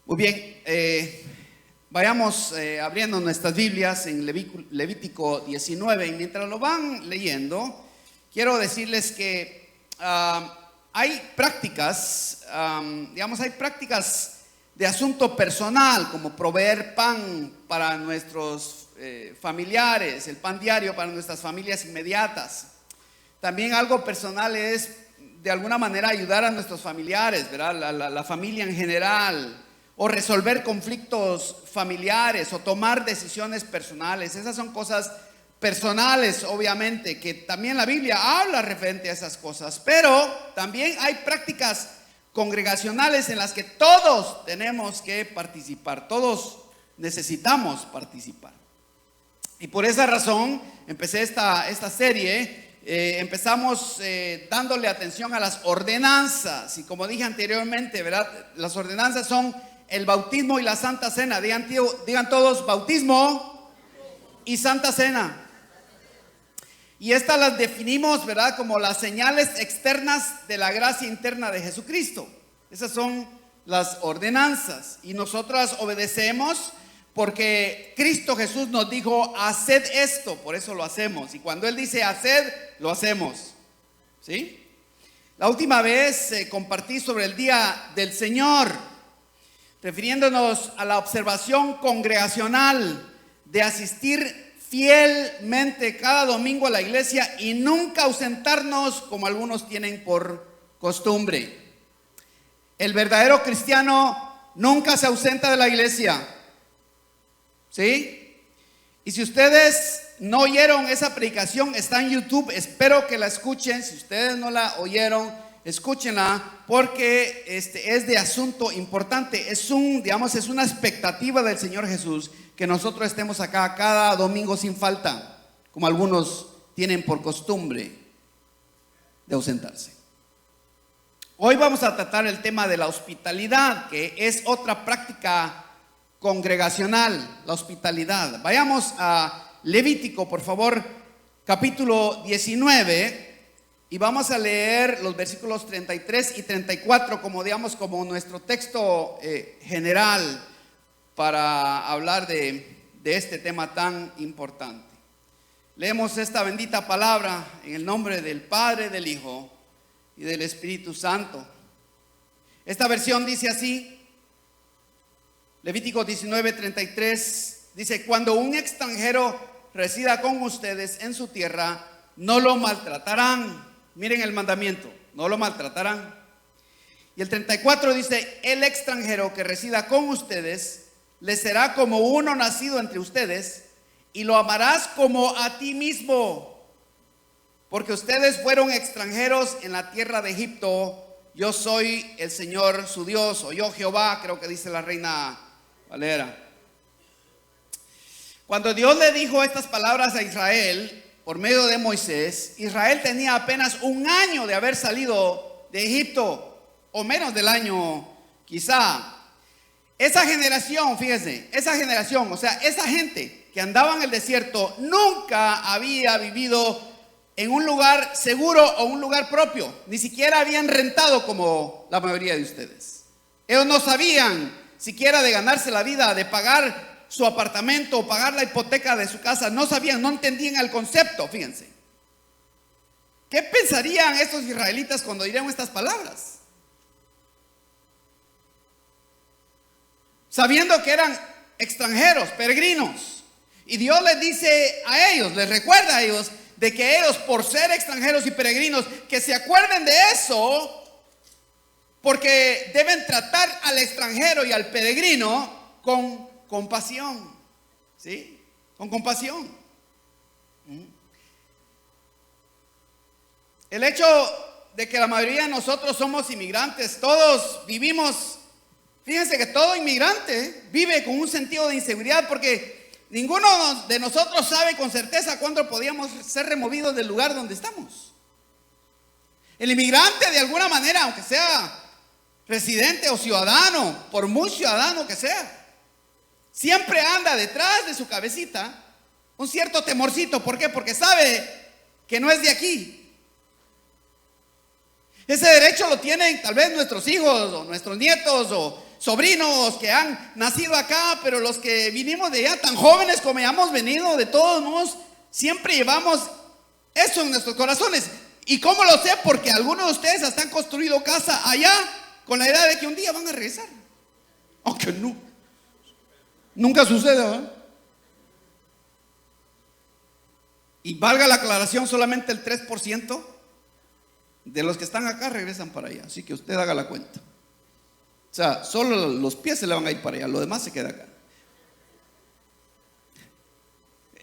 Muy bien, vayamos abriendo nuestras Biblias en Levítico 19 y mientras lo van leyendo, quiero decirles que hay prácticas, hay prácticas de asunto personal, como proveer pan para nuestros familiares, el pan diario para nuestras familias inmediatas. También algo personal es de alguna manera ayudar a nuestros familiares, ¿verdad? La familia en general, o resolver conflictos familiares, o tomar decisiones personales. Esas son cosas personales, obviamente, que también la Biblia habla referente a esas cosas, pero también hay prácticas congregacionales en las que todos tenemos que participar, todos necesitamos participar. Y por esa razón empecé esta serie. Empezamos dándole atención a las ordenanzas, y como dije anteriormente, ¿verdad? Las ordenanzas son el bautismo y la Santa Cena. Digan todos: bautismo y Santa Cena. Y estas las definimos, ¿verdad?, como las señales externas de la gracia interna de Jesucristo. Esas son las ordenanzas, y nosotras obedecemos porque Cristo Jesús nos dijo: haced esto, por eso lo hacemos. Y cuando Él dice haced, lo hacemos, ¿sí? La última vez compartí sobre el Día del Señor, refiriéndonos a la observación congregacional de asistir fielmente cada domingo a la iglesia y nunca ausentarnos como algunos tienen por costumbre. El verdadero cristiano nunca se ausenta de la iglesia, ¿sí? Y si ustedes no oyeron esa predicación, está en YouTube, espero que la escuchen. Si ustedes no la oyeron, escúchenla, porque es de asunto importante. Es una expectativa del Señor Jesús que nosotros estemos acá cada domingo sin falta, como algunos tienen por costumbre de ausentarse. Hoy vamos a tratar el tema de la hospitalidad, que es otra práctica congregacional, la hospitalidad. Vayamos a Levítico, por favor, capítulo 19, y vamos a leer los versículos 33 y 34 como nuestro texto general para hablar de este tema tan importante. Leemos esta bendita palabra en el nombre del Padre, del Hijo y del Espíritu Santo. Esta versión dice así: Levítico 19:33 dice: cuando un extranjero resida con ustedes en su tierra, no lo maltratarán. Miren el mandamiento: no lo maltratarán. Y el 34 dice: el extranjero que resida con ustedes les será como uno nacido entre ustedes, y lo amarás como a ti mismo, porque ustedes fueron extranjeros en la tierra de Egipto. Yo soy el Señor su Dios, o yo Jehová, creo que dice la Reina Valera. Cuando Dios le dijo estas palabras a Israel por medio de Moisés, Israel tenía apenas un año de haber salido de Egipto, o menos del año quizá. Esa generación, fíjense, esa gente que andaba en el desierto nunca había vivido en un lugar seguro o un lugar propio. Ni siquiera habían rentado como la mayoría de ustedes. Ellos no sabían siquiera de ganarse la vida, de pagar su apartamento o pagar la hipoteca de su casa. No sabían, no entendían el concepto, fíjense. ¿Qué pensarían estos israelitas cuando dirían estas palabras? Sabiendo que eran extranjeros, peregrinos. Y Dios les dice a ellos, les recuerda a ellos, de que ellos, por ser extranjeros y peregrinos, que se acuerden de eso, porque deben tratar al extranjero y al peregrino con compasión, ¿sí? Con compasión. El hecho de que la mayoría de nosotros somos inmigrantes, todos vivimos. Fíjense que todo inmigrante vive con un sentido de inseguridad, porque ninguno de nosotros sabe con certeza cuándo podíamos ser removidos del lugar donde estamos. El inmigrante, de alguna manera, aunque sea residente o ciudadano, por muy ciudadano que sea, siempre anda detrás de su cabecita un cierto temorcito. ¿Por qué? Porque sabe que no es de aquí. Ese derecho lo tienen tal vez nuestros hijos o nuestros nietos o sobrinos que han nacido acá, pero los que vinimos de allá, tan jóvenes como ya hemos venido, de todos modos, siempre llevamos eso en nuestros corazones. ¿Y cómo lo sé? Porque algunos de ustedes hasta han construido casa allá con la idea de que un día van a regresar. Aunque no, nunca sucede, ¿verdad? Y valga la aclaración, solamente el 3% de los que están acá regresan para allá. Así que usted haga la cuenta. O sea, solo los pies se le van a ir para allá, lo demás se queda acá.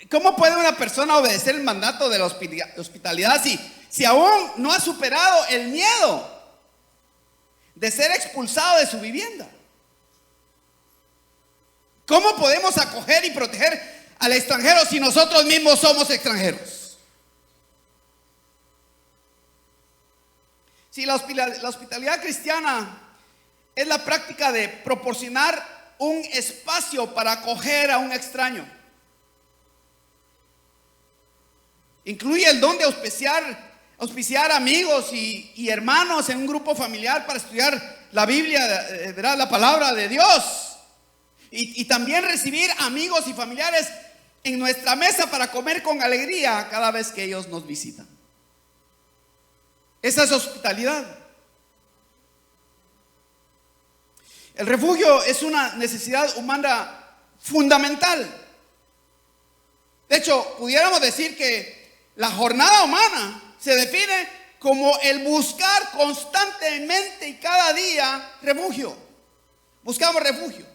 ¿Cómo puede una persona obedecer el mandato de la hospitalidad si aún no ha superado el miedo de ser expulsado de su vivienda? ¿Cómo podemos acoger y proteger al extranjero si nosotros mismos somos extranjeros? Si la hospitalidad cristiana es la práctica de proporcionar un espacio para acoger a un extraño, incluye el don de auspiciar amigos y hermanos en un grupo familiar para estudiar la Biblia, ¿verdad? La palabra de Dios. Y también recibir amigos y familiares en nuestra mesa para comer con alegría cada vez que ellos nos visitan. Esa es hospitalidad. El refugio es una necesidad humana fundamental. De hecho, pudiéramos decir que la jornada humana se define como el buscar constantemente y cada día refugio. Buscamos refugio.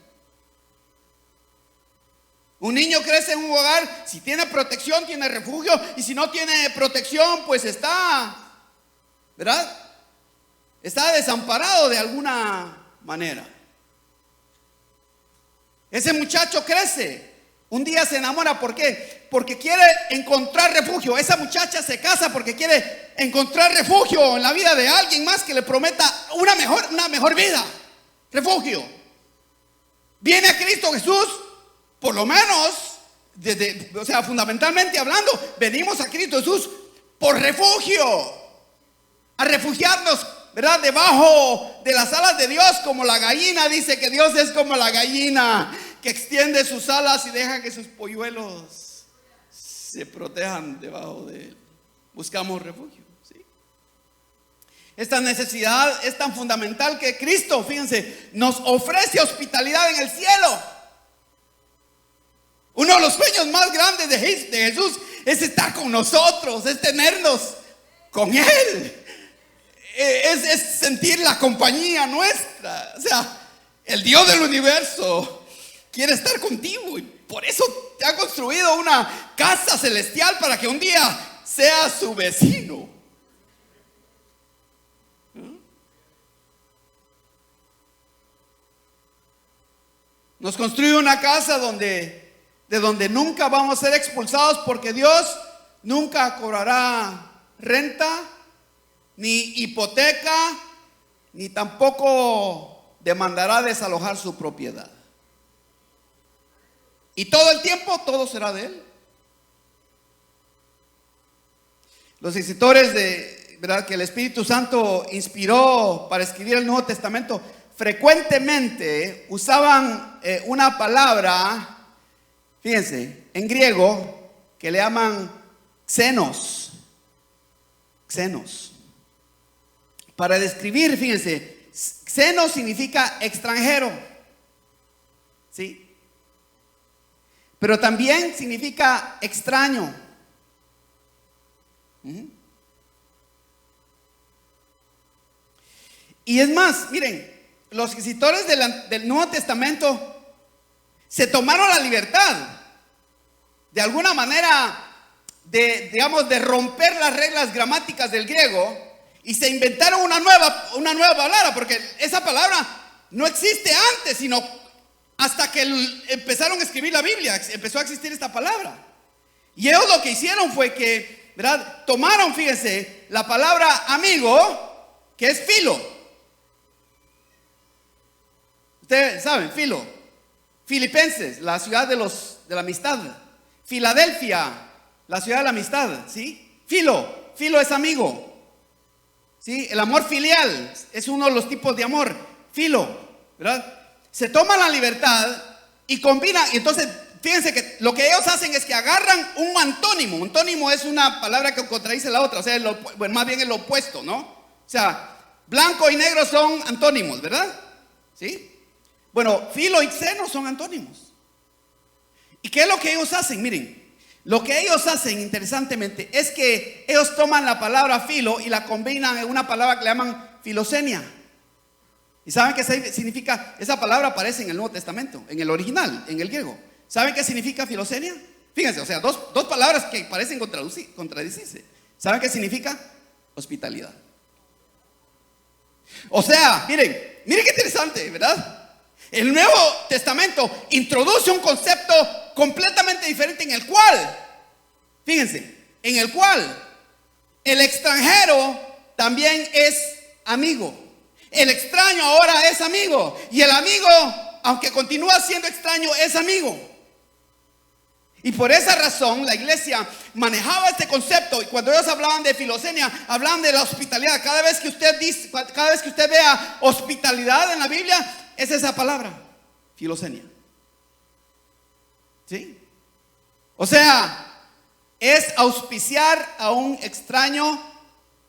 Un niño crece en un hogar, si tiene protección, tiene refugio, y si no tiene protección, pues está, ¿verdad? Está desamparado de alguna manera. Ese muchacho crece, un día se enamora, ¿por qué? Porque quiere encontrar refugio. Esa muchacha se casa porque quiere encontrar refugio en la vida de alguien más que le prometa una mejor vida. Refugio. Viene a Cristo Jesús, por lo menos, o sea, fundamentalmente hablando, venimos a Cristo Jesús por refugio, a refugiarnos, ¿verdad? Debajo de las alas de Dios, como la gallina. Dice que Dios es como la gallina que extiende sus alas y deja que sus polluelos se protejan debajo de él. Buscamos refugio, ¿sí? Esta necesidad es tan fundamental que Cristo, fíjense, nos ofrece hospitalidad en el cielo. Uno de los sueños más grandes de Jesús es estar con nosotros, es tenernos con Él, es sentir la compañía nuestra. O sea, el Dios del universo quiere estar contigo y por eso te ha construido una casa celestial para que un día seas su vecino. Nos construye una casa de donde nunca vamos a ser expulsados, porque Dios nunca cobrará renta, ni hipoteca, ni tampoco demandará desalojar su propiedad. Y todo el tiempo todo será de Él. Los escritores ¿verdad?, que el Espíritu Santo inspiró para escribir el Nuevo Testamento frecuentemente usaban una palabra, fíjense, en griego, que le llaman xenos. Xenos. Para describir, fíjense, xenos significa extranjero, ¿sí? Pero también significa extraño. Y es más, miren, los escritores del Nuevo Testamento se tomaron la libertad, de alguna manera, de romper las reglas gramáticas del griego y se inventaron una nueva palabra, porque esa palabra no existe antes, sino hasta que empezaron a escribir la Biblia, empezó a existir esta palabra. Y ellos lo que hicieron fue que, ¿verdad?, tomaron, fíjense, la palabra amigo, que es filo. Ustedes saben, filo. Filipenses, la ciudad de la amistad. Filadelfia, la ciudad de la amistad, ¿sí? Filo es amigo, ¿sí? El amor filial es uno de los tipos de amor. Filo, ¿verdad? se toman la libertad y combinan. Y entonces, fíjense que lo que ellos hacen es que agarran un antónimo. Antónimo es una palabra que contradice la otra, o sea, bueno, más bien el opuesto, ¿no? O sea, blanco y negro son antónimos, ¿verdad? ¿Sí? Bueno, filo y seno son antónimos. ¿Y qué es lo que ellos hacen? Miren, lo que ellos hacen interesantemente es que ellos toman la palabra filo y la combinan en una palabra que le llaman filosenia. ¿Y saben qué significa? Esa palabra aparece en el Nuevo Testamento, en el original, en el griego. ¿Saben qué significa filosenia? Fíjense, o sea, dos palabras que parecen contradecirse. ¿Saben qué significa? Hospitalidad. O sea, miren qué interesante, ¿verdad? El Nuevo Testamento introduce un concepto completamente diferente en el cual, fíjense, en el cual el extranjero también es amigo. El extraño ahora es amigo. Y el amigo, aunque continúa siendo extraño, es amigo. Y por esa razón la iglesia manejaba este concepto. Y cuando ellos hablaban de filosenia, hablaban de la hospitalidad. Cada vez que usted vea hospitalidad en la Biblia, es esa palabra, filosenia. ¿Sí? O sea, es auspiciar a un extraño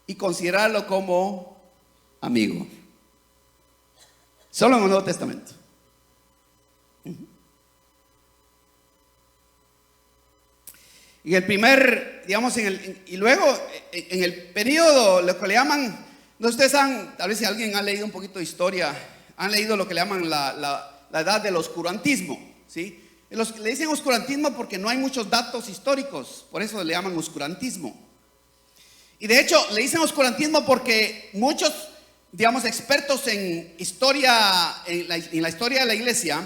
y considerarlo como amigo. Solo en el Nuevo Testamento. Y el primer, digamos, y luego en el periodo, lo que le llaman, no, ustedes han, tal vez si alguien ha leído un poquito de historia, han leído lo que le llaman la edad del oscurantismo, ¿sí? Le dicen oscurantismo porque no hay muchos datos históricos, por eso le llaman oscurantismo. Y de hecho le dicen oscurantismo porque muchos, digamos, expertos en historia, en la historia de la iglesia,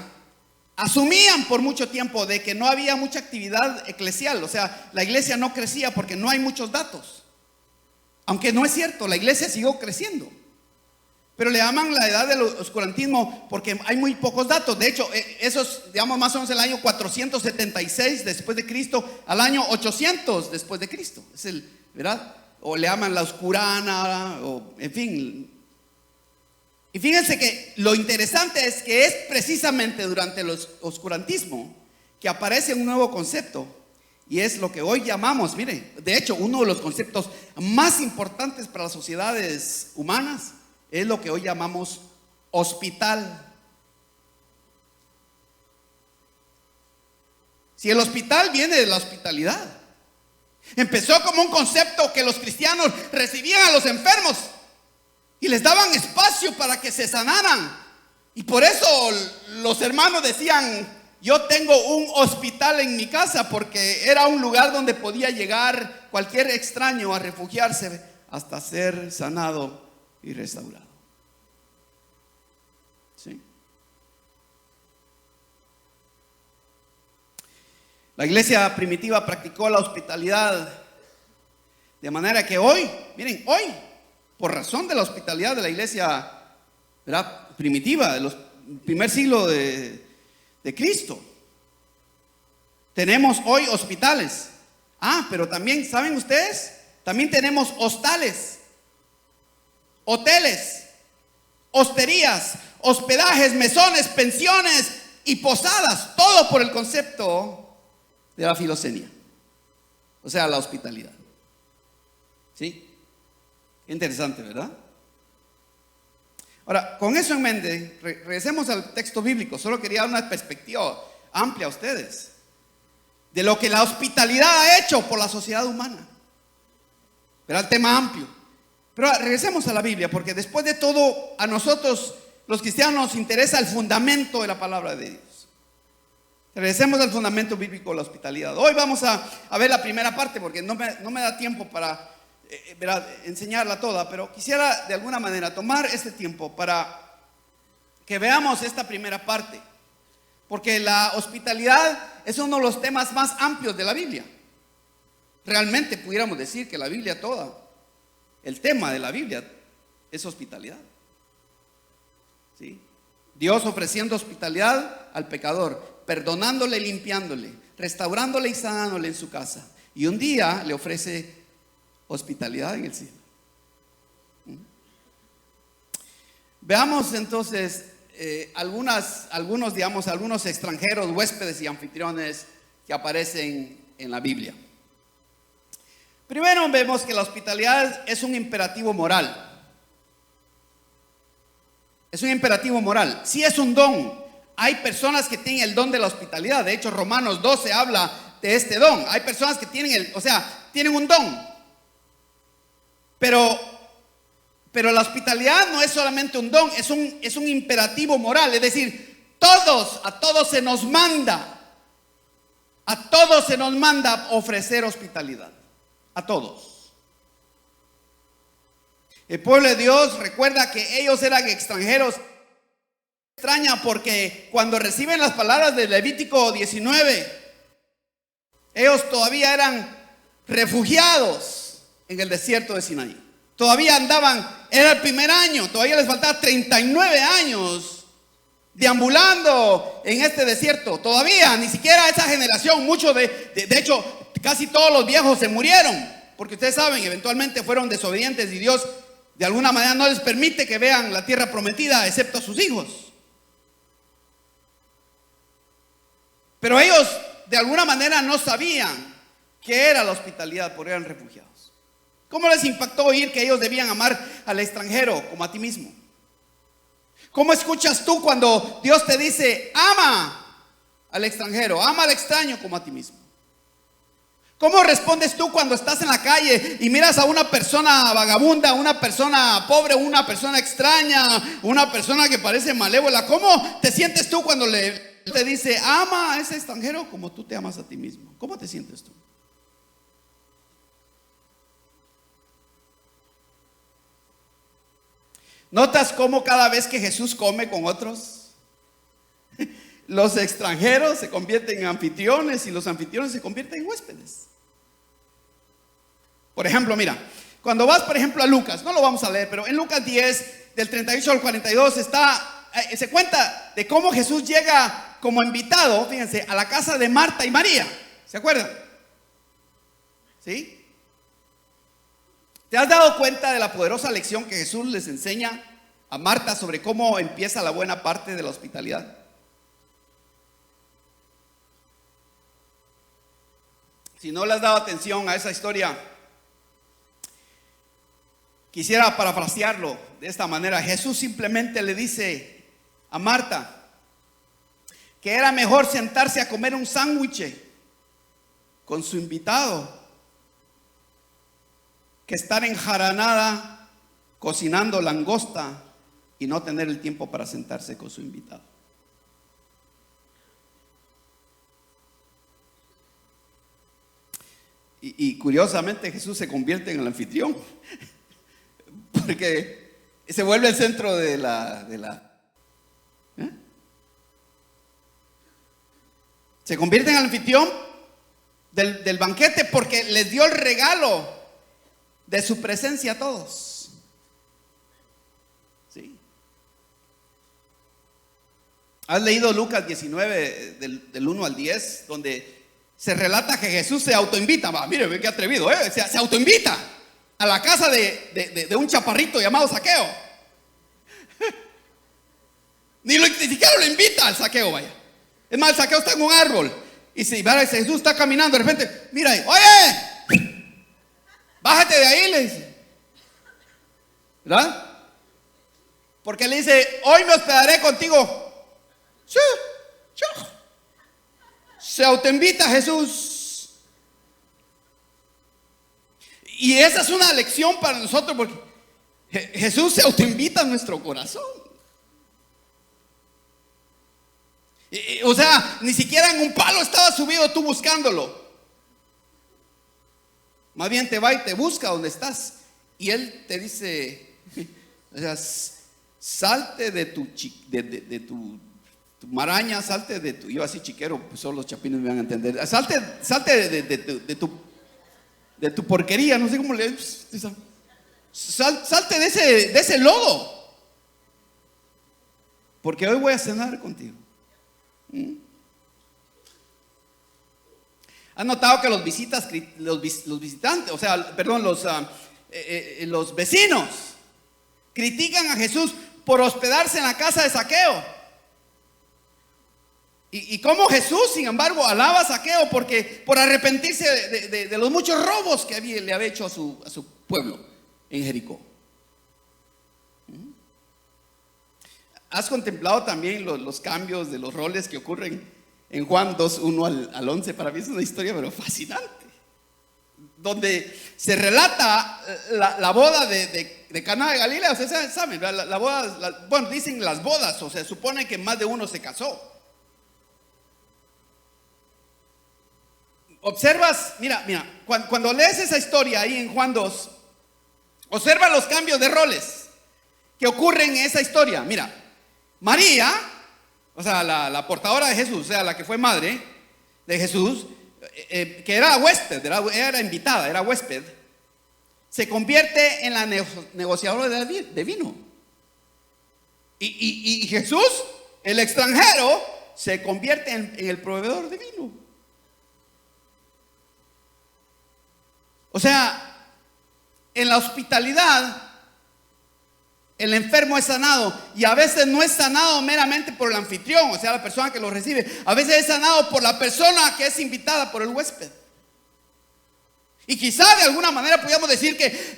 asumían por mucho tiempo de que no había mucha actividad eclesial. O sea, la iglesia no crecía porque no hay muchos datos. Aunque no es cierto, la iglesia siguió creciendo. Pero le llaman la edad del oscurantismo porque hay muy pocos datos. De hecho, esos, digamos, más o menos el año 476 después de Cristo al año 800 después de Cristo. Es el, ¿verdad? O le llaman la oscurana, o en fin. Y fíjense que lo interesante es que es precisamente durante el oscurantismo que aparece un nuevo concepto. Y es lo que hoy llamamos, miren, de hecho, uno de los conceptos más importantes para las sociedades humanas es lo que hoy llamamos hospital. Si el hospital viene de la hospitalidad, empezó como un concepto que los cristianos recibían a los enfermos y les daban espacio para que se sanaran. Y por eso los hermanos decían: yo tengo un hospital en mi casa, porque era un lugar donde podía llegar cualquier extraño a refugiarse hasta ser sanado y restaurado. ¿Sí? La iglesia primitiva practicó la hospitalidad de manera que hoy, miren, hoy, por razón de la hospitalidad de la iglesia, ¿verdad?, primitiva, de los primer siglo de Cristo, tenemos hoy hospitales. Pero también, ¿saben ustedes? También tenemos hostales, hoteles, hosterías, hospedajes, mesones, pensiones y posadas. Todo por el concepto de la filosenia, o sea, la hospitalidad. ¿Sí? Interesante, ¿verdad? Ahora, con eso en mente, regresemos al texto bíblico. Solo quería dar una perspectiva amplia a ustedes de lo que la hospitalidad ha hecho por la sociedad humana. Verá el tema amplio. Pero regresemos a la Biblia, porque después de todo, a nosotros los cristianos nos interesa el fundamento de la palabra de Dios. Regresemos al fundamento bíblico de la hospitalidad. Hoy vamos a ver la primera parte, porque no me da tiempo para enseñarla toda, pero quisiera de alguna manera tomar este tiempo para que veamos esta primera parte, porque la hospitalidad es uno de los temas más amplios de la Biblia. Realmente pudiéramos decir que la Biblia toda, el tema de la Biblia es hospitalidad. ¿Sí? Dios ofreciendo hospitalidad al pecador, perdonándole y limpiándole, restaurándole y sanándole en su casa, y un día le ofrece hospitalidad en el cielo. Veamos entonces algunos extranjeros, huéspedes y anfitriones que aparecen en la Biblia. Primero vemos que la hospitalidad es un imperativo moral. Es un imperativo moral. Sí es un don. Hay personas que tienen el don de la hospitalidad. De hecho, Romanos 12 habla de este don. Hay personas que tienen tienen un don. Pero la hospitalidad no es solamente un don, es un imperativo moral. Es decir, a todos se nos manda. A todos se nos manda ofrecer hospitalidad. A todos. El pueblo de Dios recuerda que ellos eran extranjeros. Extraña porque cuando reciben las palabras de Levítico 19, ellos todavía eran refugiados en el desierto de Sinaí. Todavía era el primer año, todavía les faltaba 39 años deambulando en este desierto. Todavía, ni siquiera esa generación, de hecho, casi todos los viejos se murieron, porque ustedes saben, eventualmente fueron desobedientes y Dios de alguna manera no les permite que vean la tierra prometida, excepto a sus hijos. Pero ellos de alguna manera no sabían qué era la hospitalidad, porque eran refugiados. ¿Cómo les impactó oír que ellos debían amar al extranjero como a ti mismo? ¿Cómo escuchas tú cuando Dios te dice, ama al extranjero, ama al extraño como a ti mismo? ¿Cómo respondes tú cuando estás en la calle y miras a una persona vagabunda, una persona pobre, una persona extraña, una persona que parece malévola? ¿Cómo te sientes tú cuando te dice, ama a ese extranjero como tú te amas a ti mismo? ¿Cómo te sientes tú? ¿Notas cómo cada vez que Jesús come con otros, los extranjeros se convierten en anfitriones y los anfitriones se convierten en huéspedes? Por ejemplo, mira, cuando vas por ejemplo a Lucas, no lo vamos a leer, pero en Lucas 10 del 38 al 42 se cuenta de cómo Jesús llega como invitado, fíjense, a la casa de Marta y María. ¿Se acuerdan? ¿Sí? ¿Te has dado cuenta de la poderosa lección que Jesús les enseña a Marta sobre cómo empieza la buena parte de la hospitalidad? Si no le has dado atención a esa historia, quisiera parafrasearlo de esta manera. Jesús simplemente le dice a Marta que era mejor sentarse a comer un sándwich con su invitado que estar enjaranada cocinando langosta y no tener el tiempo para sentarse con su invitado. Y curiosamente Jesús se convierte en el anfitrión, porque se vuelve el centro de se convierte en el anfitrión del banquete, porque les dio el regalo de su presencia a todos. ¿Sí? ¿Has leído Lucas 19 del 1 al 10, donde se relata que Jesús se autoinvita? Mire, ve qué atrevido, se autoinvita a la casa de un chaparrito llamado Zaqueo. Ni siquiera lo invita al Zaqueo, vaya. Es más, el Zaqueo está en un árbol y si Jesús está caminando, de repente, mira ahí, oye, bájate de ahí, le dice. ¿Verdad? Porque le dice, hoy me hospedaré contigo. Sí, sí. Se autoinvita a Jesús. Y esa es una lección para nosotros, porque Jesús se autoinvita a nuestro corazón. O sea, ni siquiera en un palo estaba subido tú buscándolo. Más bien te va y te busca donde estás. Y Él te dice, o sea, salte de tu maraña, salte de tu, yo así chiquero, pues solo los chapines me van a entender. Salte de tu porquería, no sé cómo le, salte de ese lodo, porque hoy voy a cenar contigo. ¿Has notado que los visitantes, los vecinos critican a Jesús por hospedarse en la casa de Zaqueo. Y cómo Jesús, sin embargo, alaba a Zaqueo por arrepentirse de los muchos robos que le había hecho a su pueblo en Jericó. ¿Has contemplado también los cambios de los roles que ocurren en Juan 2, 1 al 11? Para mí es una historia pero fascinante, donde se relata la boda de Caná de Galilea. Ustedes saben, la boda, bueno, dicen las bodas, o sea, supone que más de uno se casó. Observas, mira, cuando lees esa historia ahí en Juan 2, observa los cambios de roles que ocurren en esa historia. Mira, María, o sea, la portadora de Jesús, o sea, la que fue madre de Jesús, que era huésped, era invitada, era huésped, se convierte en la negociadora de vino. Y Jesús, el extranjero, se convierte en el proveedor de vino. O sea, en la hospitalidad, el enfermo es sanado, y a veces no es sanado meramente por el anfitrión, o sea, la persona que lo recibe. A veces es sanado por la persona que es invitada por el huésped. Y quizá de alguna manera podríamos decir que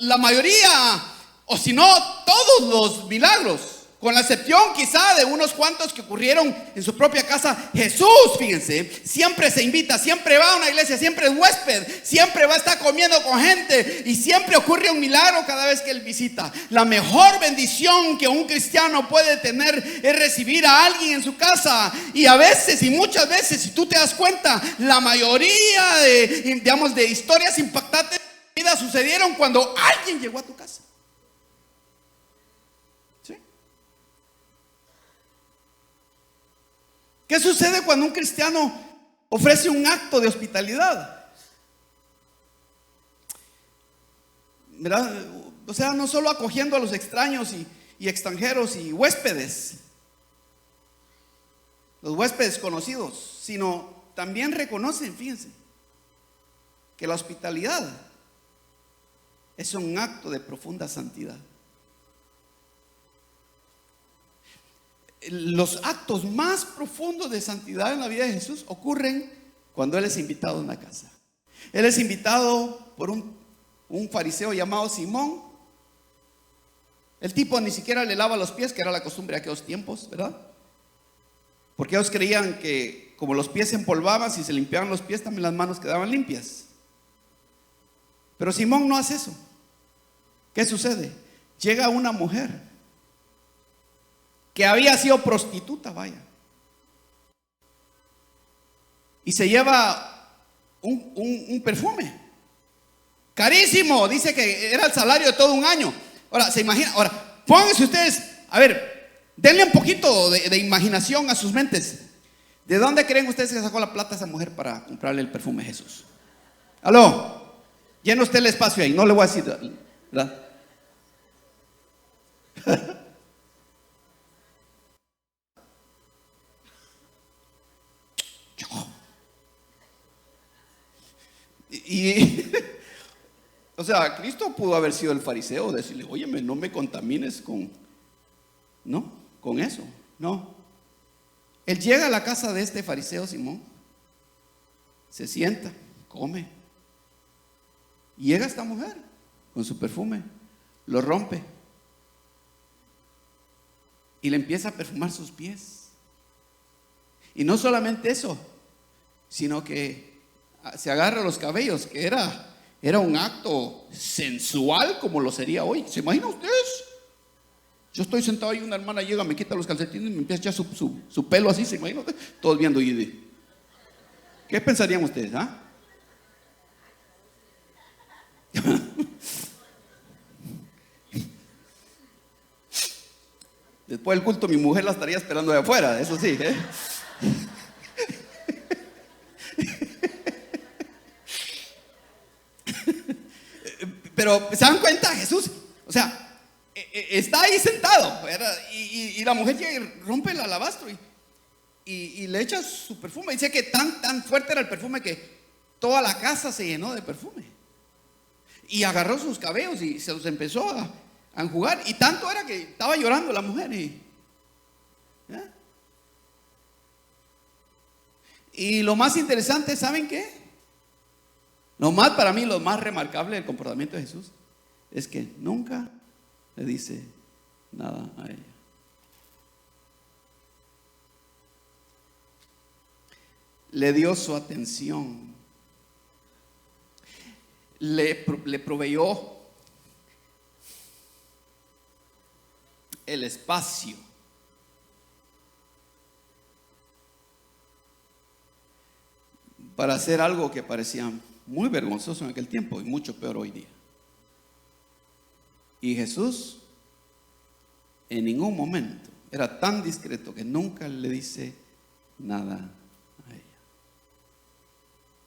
la mayoría, o si no todos los milagros, con la excepción quizá de unos cuantos que ocurrieron en su propia casa, Jesús, fíjense, siempre se invita, siempre va a una iglesia, siempre es huésped, siempre va a estar comiendo con gente, y siempre ocurre un milagro cada vez que Él visita. La mejor bendición que un cristiano puede tener es recibir a alguien en su casa. Y a veces, y muchas veces, si tú te das cuenta, la mayoría de historias impactantes de tu vida sucedieron cuando alguien llegó a tu casa. ¿Qué sucede cuando un cristiano ofrece un acto de hospitalidad? ¿Verdad? O sea, no solo acogiendo a los extraños y extranjeros y huéspedes, los huéspedes conocidos, sino también reconocen, fíjense, que la hospitalidad es un acto de profunda santidad. Los actos más profundos de santidad en la vida de Jesús ocurren cuando Él es invitado a una casa. Él es invitado por un fariseo llamado Simón. El tipo ni siquiera le lava los pies, que era la costumbre de aquellos tiempos, ¿verdad? Porque ellos creían que como los pies se empolvaban, si se limpiaban los pies, también las manos quedaban limpias. Pero Simón no hace eso. ¿Qué sucede? Llega una mujer que había sido prostituta, vaya, y se lleva un perfume carísimo. Dice que era el salario de todo un año. Ahora, se imagina, ahora, pónganse ustedes, a ver, denle un poquito de imaginación a sus mentes. ¿De dónde creen ustedes que sacó la plata esa mujer para comprarle el perfume a Jesús? Aló, llena usted el espacio ahí, no le voy a decir, ¿verdad? O sea, Cristo pudo haber sido el fariseo, decirle, óyeme, no me contamines con eso. No. Él llega a la casa de este fariseo Simón, se sienta, come, y llega esta mujer con su perfume, lo rompe y le empieza a perfumar sus pies. Y no solamente eso, sino que se agarra los cabellos, que era un acto sensual como lo sería hoy. ¿Se imaginan ustedes? Yo estoy sentado ahí, una hermana llega, me quita los calcetines y me empieza a echar su pelo así. ¿Se imaginan ustedes? Todos viendo y ¿qué pensarían ustedes? Después del culto mi mujer la estaría esperando de afuera, eso sí, ¿eh? Pero ¿se dan cuenta? Jesús, o sea, está ahí sentado, ¿verdad? Y la mujer llega y rompe el alabastro y le echa su perfume. Dice que tan fuerte era el perfume que toda la casa se llenó de perfume. Y agarró sus cabellos y se los empezó a enjugar. Y tanto era que estaba llorando la mujer. Y lo más interesante, ¿saben qué? Para mí, lo más remarcable del comportamiento de Jesús es que nunca le dice nada a ella. Le dio su atención, le proveyó el espacio para hacer algo que parecía muy vergonzoso en aquel tiempo y mucho peor hoy día. Y Jesús en ningún momento era tan discreto que nunca le dice nada a ella.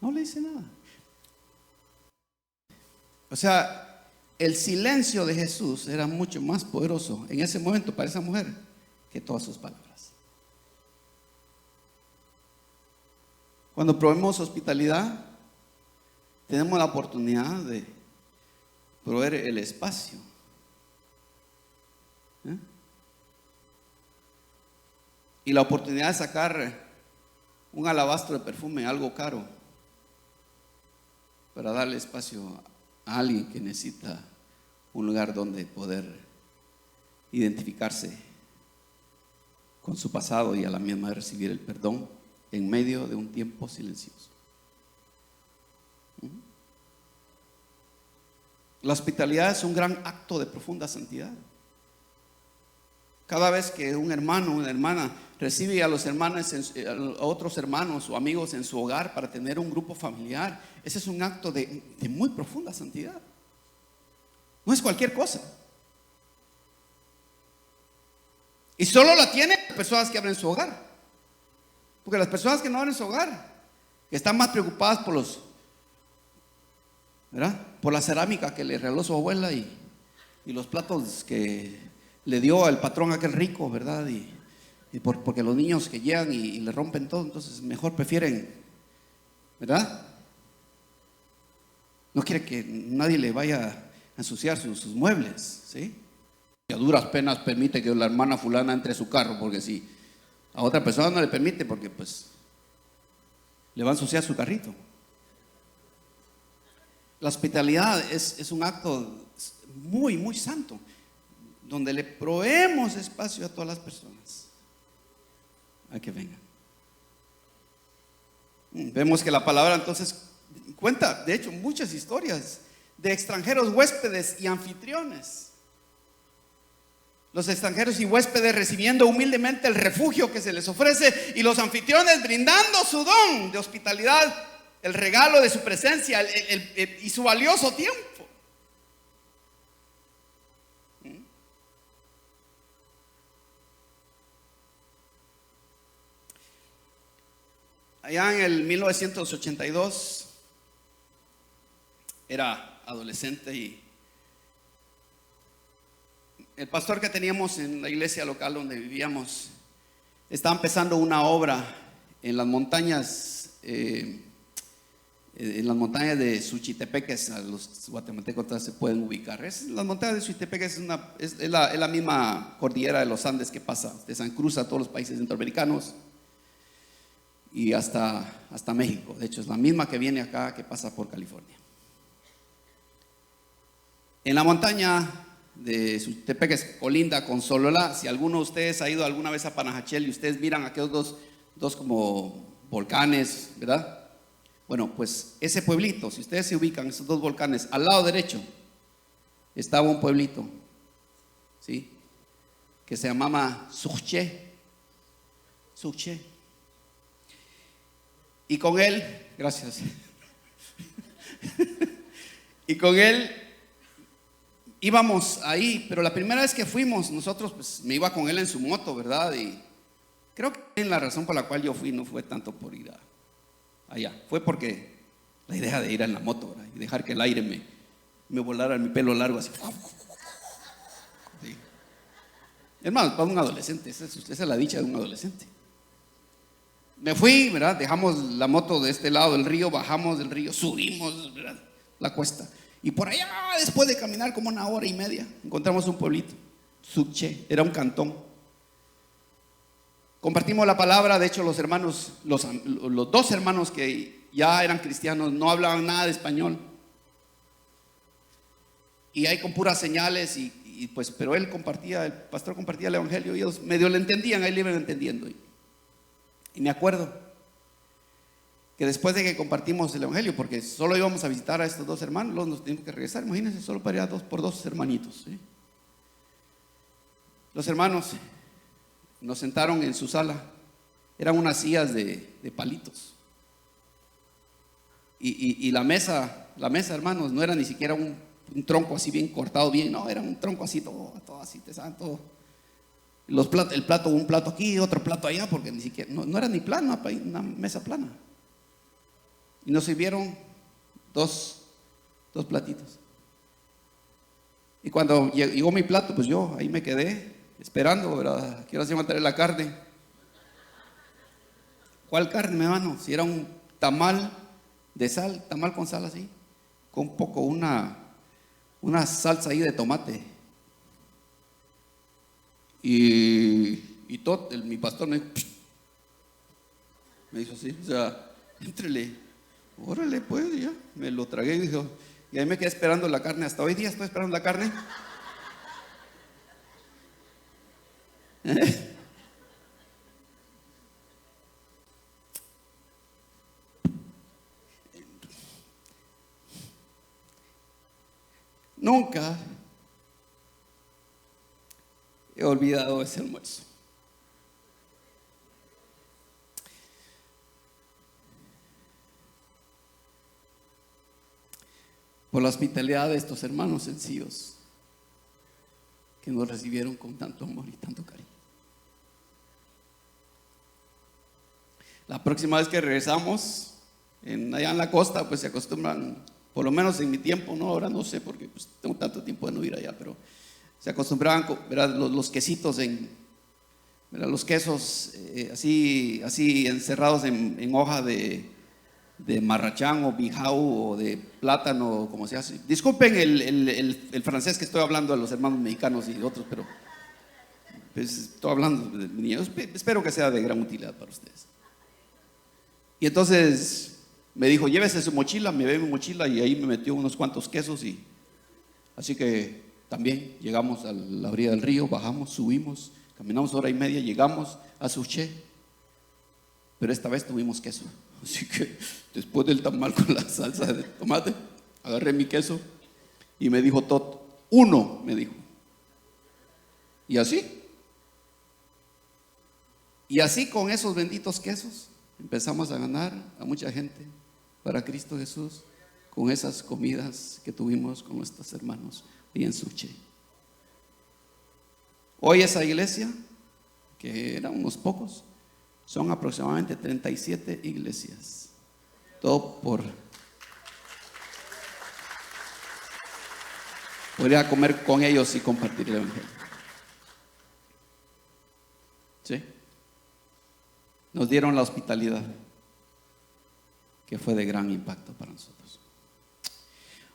No le dice nada. O sea, el silencio de Jesús era mucho más poderoso en ese momento para esa mujer que todas sus palabras. Cuando probemos hospitalidad, tenemos la oportunidad de proveer el espacio. Y la oportunidad de sacar un alabastro de perfume, algo caro, para darle espacio a alguien que necesita un lugar donde poder identificarse con su pasado y a la misma vez recibir el perdón en medio de un tiempo silencioso. La hospitalidad es un gran acto de profunda santidad. Cada vez que un hermano o una hermana recibe a los hermanos, a otros hermanos o amigos en su hogar para tener un grupo familiar, ese es un acto de muy profunda santidad. No es cualquier cosa. Y solo la tienen las personas que abren su hogar. Porque las personas que no abren su hogar, que están más preocupadas por por la cerámica que le regaló su abuela y los platos que le dio al patrón aquel rico, ¿verdad? Porque los niños que llegan y le rompen todo, entonces mejor prefieren, ¿verdad? No quiere que nadie le vaya a ensuciar sus muebles, ¿sí? Y a duras penas permite que la hermana fulana entre a su carro, porque si a otra persona no le permite, porque pues le va a ensuciar su carrito. La hospitalidad es un acto muy, muy santo, donde le proveemos espacio a todas las personas a que vengan. Vemos que la palabra entonces cuenta, de hecho, muchas historias de extranjeros, huéspedes y anfitriones. Los extranjeros y huéspedes recibiendo humildemente el refugio que se les ofrece, y los anfitriones brindando su don de hospitalidad, el regalo de su presencia y su valioso tiempo. Allá en el 1982 era adolescente y el pastor que teníamos en la iglesia local donde vivíamos estaba empezando una obra en las montañas de Suchitepeques. A los guatemaltecos se pueden ubicar. Las montañas de Suchitepeques es la misma cordillera de los Andes que pasa de San Cruz a todos los países centroamericanos y hasta México. De hecho, es la misma que viene acá, que pasa por California. En la montaña de Suchitepeques, colinda con Sololá. Si alguno de ustedes ha ido alguna vez a Panajachel y ustedes miran aquellos dos como volcanes, ¿verdad? Bueno, pues ese pueblito, si ustedes se ubican, esos dos volcanes, al lado derecho estaba un pueblito, ¿sí?, que se llamaba Suche. Y con él, gracias. Y con él íbamos ahí, pero la primera vez que fuimos nosotros, pues me iba con él en su moto, ¿verdad? Y creo que la razón por la cual yo fui no fue tanto por ir allá, fue porque la idea de ir en la moto, ¿verdad?, y dejar que el aire me volara mi pelo largo así. Sí. Hermano, para un adolescente, esa es la dicha de un adolescente. Me fui, ¿verdad? Dejamos la moto de este lado del río, bajamos del río, subimos, ¿verdad?, la cuesta. Y por allá, después de caminar como 1 hora y media, encontramos un pueblito, Suche, era un cantón. Compartimos la palabra. De hecho, los hermanos, los 2 hermanos que ya eran cristianos, no hablaban nada de español. Y ahí con puras señales, pues, pero el pastor compartía el evangelio y ellos medio le entendían, ahí le iban entendiendo. Y me acuerdo que después de que compartimos el evangelio, porque solo íbamos a visitar a estos 2 hermanos, luego nos teníamos que regresar, imagínense, solo para ir a 2 por 2 hermanitos, ¿sí? Los hermanos nos sentaron en su sala, eran unas sillas de palitos. Y la mesa, hermanos, no era ni siquiera un tronco así bien cortado, bien, no, era un tronco así, todo así, te saben, todo. El plato, un plato aquí, otro plato allá, porque ni siquiera, no era ni plana, una mesa plana. Y nos sirvieron dos platitos. Y cuando llegó mi plato, pues yo ahí me quedé esperando, ¿verdad? ¿Qué hora se iba a traer la carne? ¿Cuál carne, mi hermano? Si era un tamal de sal, tamal con sal así, con un poco una salsa ahí de tomate. Y todo, mi pastor me hizo así, o sea, éntrele, órale pues, ya, me lo tragué y dijo, y ahí me quedé esperando la carne, hasta hoy día estoy esperando la carne. Nunca he olvidado ese almuerzo. Por la hospitalidad de estos hermanos sencillos que nos recibieron con tanto amor y tanto cariño. La próxima vez que regresamos allá en la costa, pues se acostumbran, por lo menos en mi tiempo, no, ahora no sé porque pues, tengo tanto tiempo de no ir allá, pero se acostumbraban, ¿verdad? Los quesitos ¿verdad? Los quesos así encerrados en hoja de marrachán o bijau o de plátano, como se hace. Disculpen el francés que estoy hablando a los hermanos mexicanos y otros, pero pues, estoy hablando de niños. Espero que sea de gran utilidad para ustedes. Y entonces me dijo, llévese su mochila. Me llevé mi mochila y ahí me metió unos cuantos quesos. Y así que también llegamos a la orilla del río, bajamos, subimos, caminamos 1 hora y media, llegamos a Suché. Pero esta vez tuvimos queso. Así que después del tamal con la salsa de tomate, agarré mi queso y me dijo Tot, 1, me dijo. Y así con esos benditos quesos empezamos a ganar a mucha gente para Cristo Jesús con esas comidas que tuvimos con nuestros hermanos ahí en Suché. Hoy esa iglesia, que eran unos pocos, son aproximadamente 37 iglesias. Todo por ir a comer con ellos y compartir el evangelio. ¿Sí? Nos dieron la hospitalidad que fue de gran impacto para nosotros.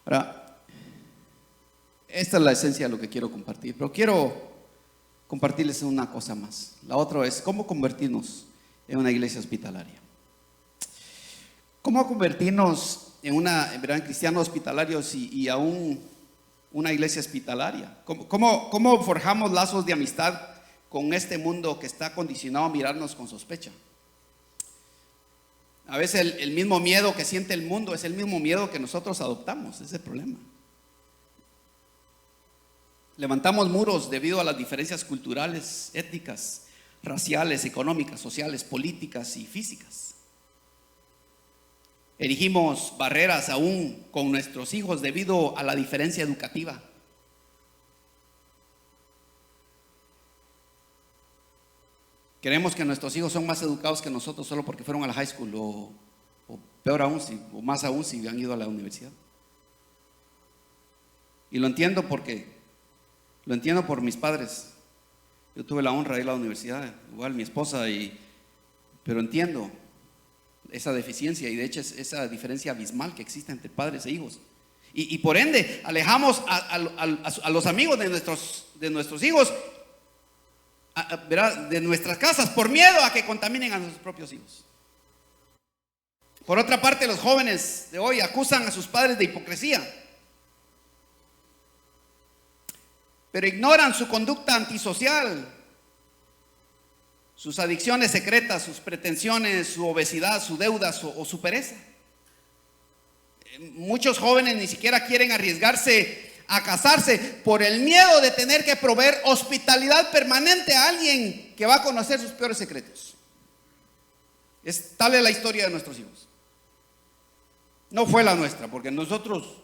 Ahora, esta es la esencia de lo que quiero compartir, pero quiero compartirles una cosa más. La otra es cómo convertirnos en una iglesia hospitalaria. ¿Cómo convertirnos en cristianos hospitalarios y aún una iglesia hospitalaria? ¿Cómo forjamos lazos de amistad con este mundo que está condicionado a mirarnos con sospecha? A veces el mismo miedo que siente el mundo es el mismo miedo que nosotros adoptamos. Ese es el problema. Levantamos muros debido a las diferencias culturales, étnicas, raciales, económicas, sociales, políticas y físicas. Erigimos barreras aún con nuestros hijos debido a la diferencia educativa. Creemos que nuestros hijos son más educados que nosotros solo porque fueron a la high school o peor aún, o más aún si han ido a la universidad. Y lo entiendo por mis padres. Yo tuve la honra de ir a la universidad, igual mi esposa, pero entiendo esa deficiencia y de hecho esa diferencia abismal que existe entre padres e hijos. Y por ende alejamos a los amigos de nuestros hijos, ¿verdad?, de nuestras casas, por miedo a que contaminen a sus propios hijos. Por otra parte, los jóvenes de hoy acusan a sus padres de hipocresía, pero ignoran su conducta antisocial, sus adicciones secretas, sus pretensiones, su obesidad, su deuda o su pereza. Muchos jóvenes ni siquiera quieren arriesgarse a casarse por el miedo de tener que proveer hospitalidad permanente a alguien que va a conocer sus peores secretos. Es tal es la historia de nuestros hijos. No fue la nuestra, porque nosotros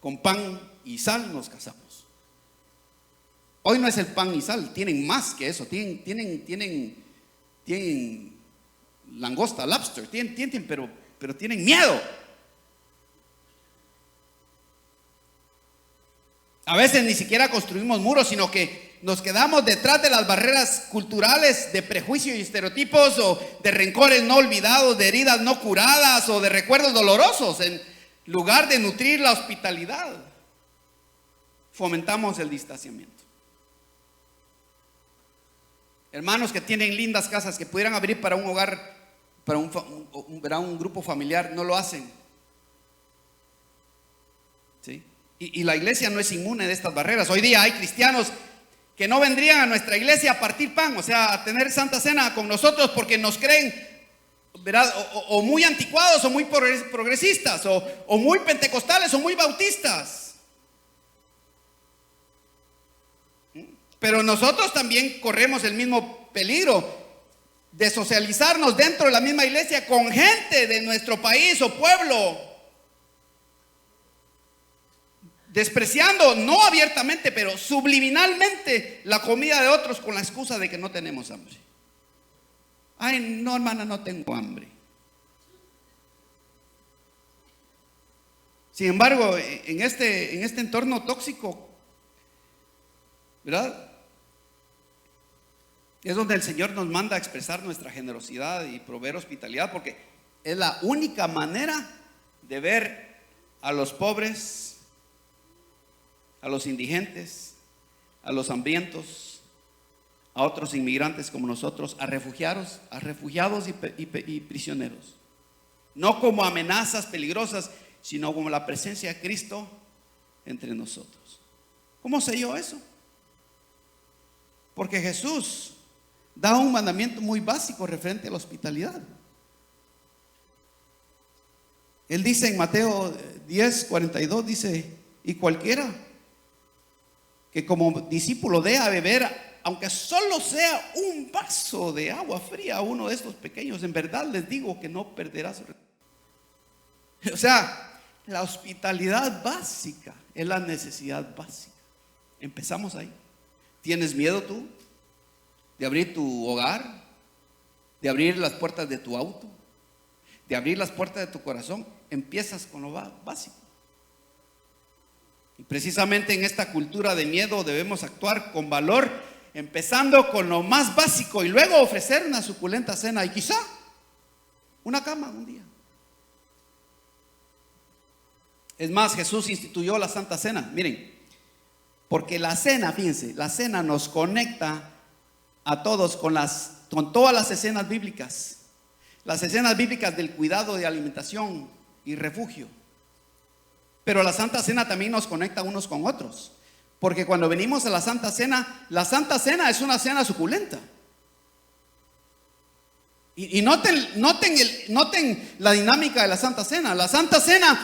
con pan y sal nos casamos. Hoy no es el pan y sal, tienen más que eso, tienen langosta, lobster, pero tienen miedo. A veces ni siquiera construimos muros, sino que nos quedamos detrás de las barreras culturales de prejuicios y estereotipos, o de rencores no olvidados, de heridas no curadas, o de recuerdos dolorosos. En lugar de nutrir la hospitalidad, fomentamos el distanciamiento. Hermanos que tienen lindas casas, que pudieran abrir para un hogar, para un grupo familiar, no lo hacen. ¿Sí? Y la iglesia no es inmune de estas barreras. Hoy día hay cristianos que no vendrían a nuestra iglesia a partir pan, o sea, a tener Santa Cena con nosotros, porque nos creen, ¿verdad?, o muy anticuados, o muy progresistas, o muy pentecostales, o muy bautistas. Pero nosotros también corremos el mismo peligro de socializarnos dentro de la misma iglesia con gente de nuestro país o pueblo, despreciando, no abiertamente, pero subliminalmente, la comida de otros con la excusa de que no tenemos hambre. Ay, no, hermana, no tengo hambre. Sin embargo, en este entorno tóxico, ¿verdad?, es donde el Señor nos manda a expresar nuestra generosidad y proveer hospitalidad, porque es la única manera de ver a los pobres, a los indigentes, a los hambrientos, a otros inmigrantes como nosotros, a refugiados y prisioneros, no como amenazas peligrosas, sino como la presencia de Cristo entre nosotros. ¿Cómo sé yo eso? Porque Jesús da un mandamiento muy básico referente a la hospitalidad. Él dice en Mateo 10:42, dice: y cualquiera que como discípulo dé a beber, aunque solo sea un vaso de agua fría a uno de estos pequeños, en verdad les digo que no perderá su recompensa. O sea, la hospitalidad básica es la necesidad básica. Empezamos ahí. ¿Tienes miedo tú de abrir tu hogar, de abrir las puertas de tu auto, de abrir las puertas de tu corazón? Empiezas con lo básico. Y precisamente en esta cultura de miedo debemos actuar con valor, empezando con lo más básico y luego ofrecer una suculenta cena y quizá una cama un día. Es más, Jesús instituyó la Santa Cena, miren, porque la cena, fíjense, la cena nos conecta a todos con todas las escenas bíblicas del cuidado, de alimentación y refugio. Pero la Santa Cena también nos conecta unos con otros, porque cuando venimos a la Santa Cena es una cena suculenta. Y noten la dinámica de la Santa Cena. La Santa Cena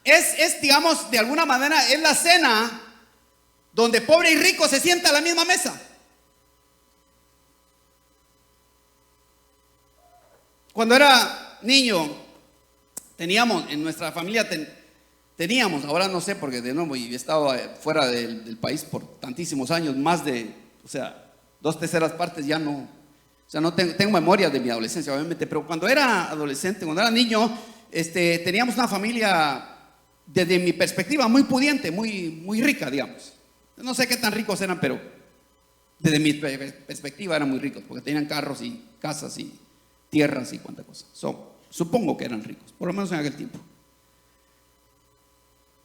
es, digamos, de alguna manera, es la cena donde pobre y rico se sientan a la misma mesa. Cuando era niño, teníamos en nuestra familia, ahora no sé, porque de nuevo he estado fuera del país por tantísimos años, más de, 2/3 partes ya no, no tengo memoria de mi adolescencia, obviamente, pero cuando era adolescente, cuando era niño, teníamos una familia, desde mi perspectiva, muy pudiente, muy rica, digamos. No sé qué tan ricos eran, pero desde mi perspectiva eran muy ricos, porque tenían carros y casas y tierras y cuánta cosa. Supongo que eran ricos, por lo menos en aquel tiempo.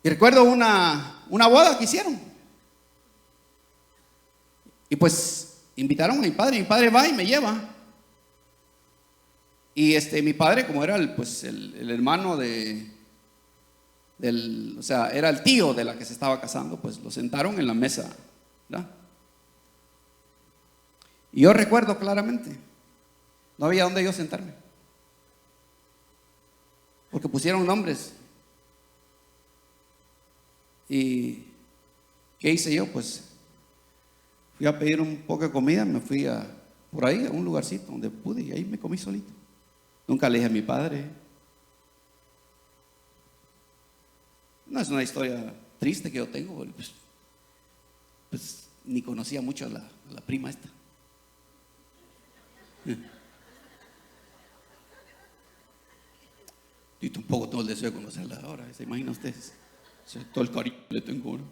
Y recuerdo una boda que hicieron. Y pues invitaron a mi padre. Mi padre va y me lleva. Y mi padre, como era el hermano o sea, era el tío de la que se estaba casando, pues lo sentaron en la mesa, ¿verdad? Y yo recuerdo claramente, no había dónde yo sentarme, porque pusieron nombres. ¿Y qué hice yo? Pues fui a pedir un poco de comida, me fui por ahí a un lugarcito donde pude y ahí me comí solito. Nunca le dije a mi padre. No es una historia triste que yo tengo, pues ni conocía mucho a la prima esta. Y tampoco tengo el deseo de conocerla ahora, ¿se imaginan ustedes? O sea, todo el cariño que le tengo, ¿no?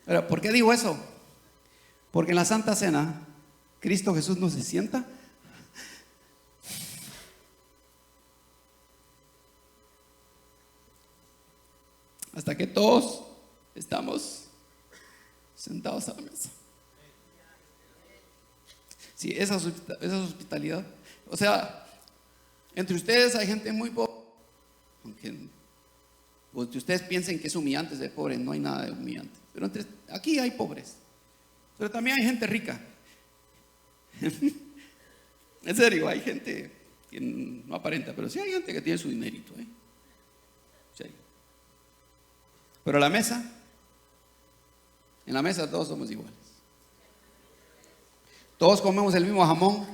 Ahora, ¿por qué digo eso? Porque en la Santa Cena Cristo Jesús no se sienta hasta que todos estamos sentados a la mesa. Sí, esa es hospitalidad. O sea, entre ustedes hay gente muy pobre, aunque ustedes piensen que es humillante ser pobre, no hay nada de humillante. Pero aquí hay pobres, pero también hay gente rica. En serio, hay gente que no aparenta, pero sí hay gente que tiene su dinerito, sí. Pero en la mesa todos somos iguales. Todos comemos el mismo jamón.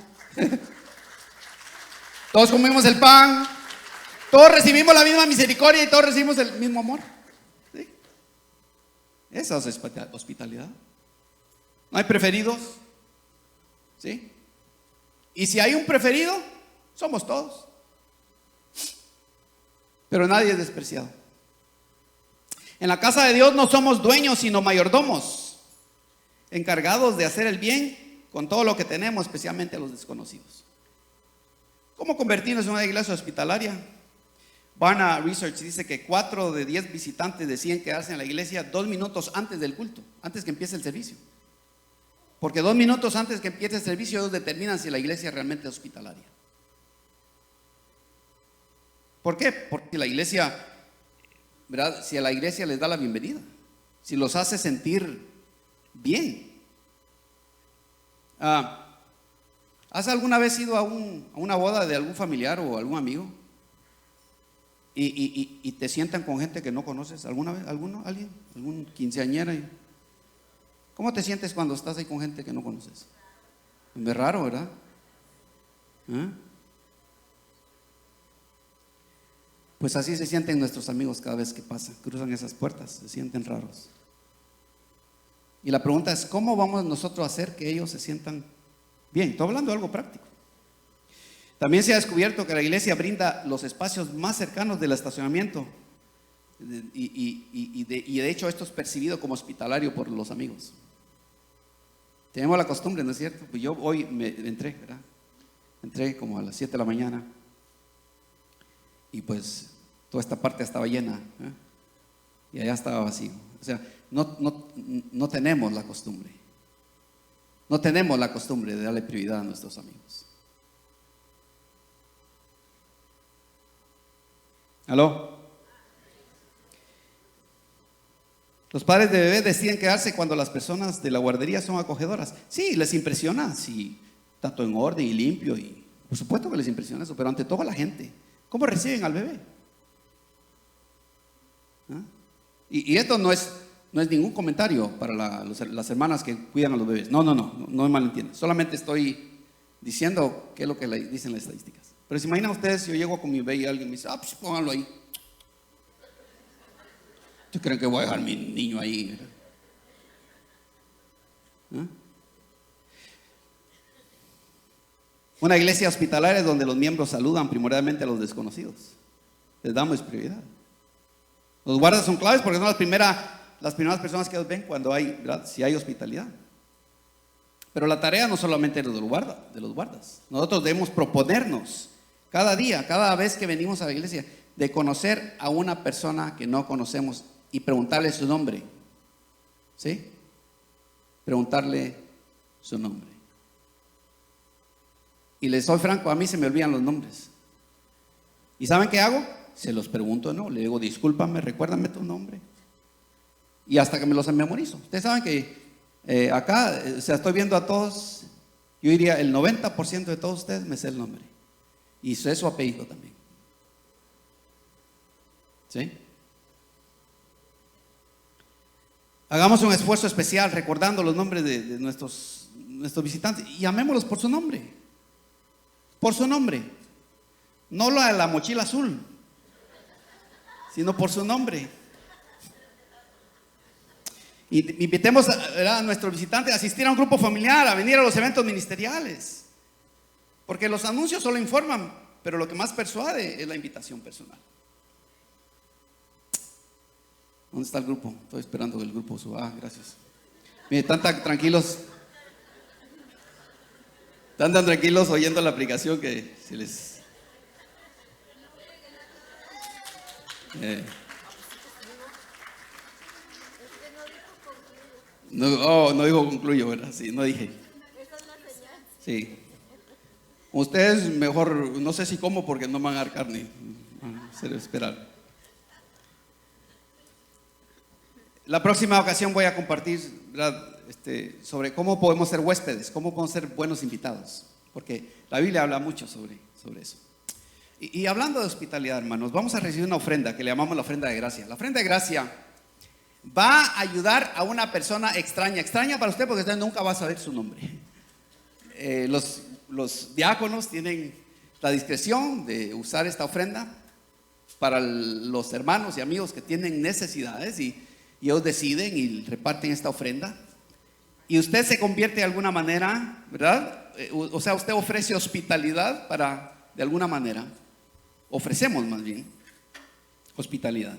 Todos comemos el pan. Todos recibimos la misma misericordia y todos recibimos el mismo amor. ¿Sí? Esa es hospitalidad. No hay preferidos. ¿Sí? Y si hay un preferido, somos todos. Pero nadie es despreciado. En la casa de Dios no somos dueños, sino mayordomos, encargados de hacer el bien con todo lo que tenemos, especialmente a los desconocidos. ¿Cómo convertirnos en una iglesia hospitalaria? Barna Research dice que 4 de 10 visitantes deciden quedarse en la iglesia 2 minutos antes del culto, antes que empiece el servicio. Porque 2 minutos antes que empiece el servicio ellos determinan si la iglesia realmente es hospitalaria. ¿Por qué? Porque la iglesia, ¿verdad? Si a la iglesia les da la bienvenida, si los hace sentir bien. ¿Has alguna vez ido a una boda de algún familiar o algún amigo y te sientan con gente que no conoces? ¿Alguna vez? ¿Alguien? ¿Algún quinceañera? ¿Cómo te sientes cuando estás ahí con gente que no conoces? Es raro, ¿verdad? Pues así se sienten nuestros amigos cada vez que cruzan esas puertas, se sienten raros. Y la pregunta es, ¿cómo vamos nosotros a hacer que ellos se sientan bien? Estoy hablando de algo práctico. También se ha descubierto que la iglesia brinda los espacios más cercanos del estacionamiento y de hecho esto es percibido como hospitalario por los amigos. Tenemos la costumbre, ¿no es cierto? Pues yo hoy entré, ¿verdad? Entré como a las 7 de la mañana y pues toda esta parte estaba llena, y allá estaba vacío. O sea, no tenemos la costumbre. No tenemos la costumbre de darle prioridad a nuestros amigos. ¿Aló? Los padres de bebé deciden quedarse cuando las personas de la guardería son acogedoras. Sí, les impresiona, sí, tanto en orden y limpio, y por supuesto que les impresiona eso, pero ante todo la gente, ¿cómo reciben al bebé? Y esto no es ningún comentario para las hermanas que cuidan a los bebés. No me malentiendan. Solamente estoy diciendo qué es lo que dicen las estadísticas. Pero se imaginan ustedes si yo llego con mi bebé y alguien me dice, pues pónganlo ahí. ¿Ustedes creen que voy a dejar a mi niño ahí? Una iglesia hospitalaria es donde los miembros saludan primordialmente a los desconocidos. Les damos prioridad. Los guardas son claves porque son las primeras personas que ellos ven cuando hay, ¿verdad? Si hay hospitalidad. Pero la tarea no solamente es de los guardas. Nosotros debemos proponernos cada día, cada vez que venimos a la iglesia, de conocer a una persona que no conocemos y preguntarle su nombre. ¿Sí? Preguntarle su nombre. Y les soy franco, a mí se me olvidan los nombres. ¿Y saben qué hago? Se los pregunto, ¿no? Le digo, discúlpame, recuérdame tu nombre. Y hasta que me los memorizo. Ustedes saben que acá, o sea, estoy viendo a todos, yo diría el 90% de todos ustedes me sé el nombre. Y sé su apellido también. ¿Sí? Hagamos un esfuerzo especial recordando los nombres de nuestros visitantes y llamémoslos por su nombre. Por su nombre. No la mochila azul, sino por su nombre. Y invitemos a nuestros visitantes a asistir a un grupo familiar, a venir a los eventos ministeriales. Porque los anuncios solo informan, pero lo que más persuade es la invitación personal. ¿Dónde está el grupo? Estoy esperando que el grupo suba. Ah, gracias. Miren, están tan tranquilos. Están tan tranquilos oyendo la aplicación que se les... No digo concluyo, ¿verdad? Sí, no dije. Sí. Ustedes mejor, no sé si como porque no van a dar carne. Van a hacer esperar. La próxima ocasión voy a compartir, ¿verdad? Sobre cómo podemos ser huéspedes, cómo podemos ser buenos invitados. Porque la Biblia habla mucho sobre eso. Y hablando de hospitalidad, hermanos, vamos a recibir una ofrenda que le llamamos la ofrenda de gracia. La ofrenda de gracia va a ayudar a una persona extraña para usted porque usted nunca va a saber su nombre. Los diáconos tienen la discreción de usar esta ofrenda para los hermanos y amigos que tienen necesidades y ellos deciden y reparten esta ofrenda. Y usted se convierte de alguna manera, ¿verdad? O sea, usted ofrece hospitalidad de alguna manera. Ofrecemos más bien hospitalidad.